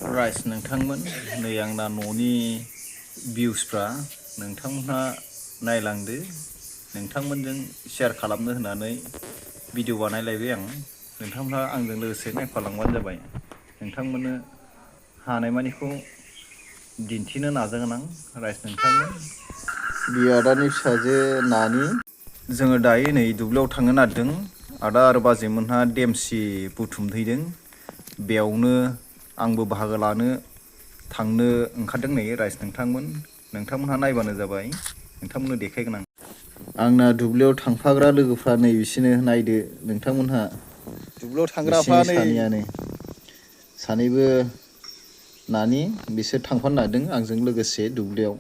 rice नोंथांमोन नै आंना न'नि भिउसफ्रा नोंथांमोनहा नायलांदो नोंथांमोनजों शेयार खालामनो होननानै भिडिअ बानायलायबाय आं नोंथांमोनहा आंजों लोगोसे नायफालांबानो जाबाय नोंथांमोननो हानायमानिखौ दिन्थिनो नाजागोन आं राइस नोंथांमोन बियो आदानि फिसाजो नानि जोङो दायो नै दुब्लियाव थांनो नागिरदों आदा आरो बाजैमोनहा देमसि बुथुमहैदों बेयावनो आंबो बाहागो लानो थांनो ओंखारदों नै राइस नोंथांमोनहा नायबानो जाबाय नोंथांमोननो देखायगोन आं आंना दुब्लियाव थांफाग्रा लोगोफ्रा नै बिसोरनो नायदो नोंथांमोनहा दुब्लियाव थांग्राफ्रा बिसिनि नै सानैयानो सानैबो नानि बिसोर थांफानो नागिरदों आंजों लोगोसे दुब्लियाव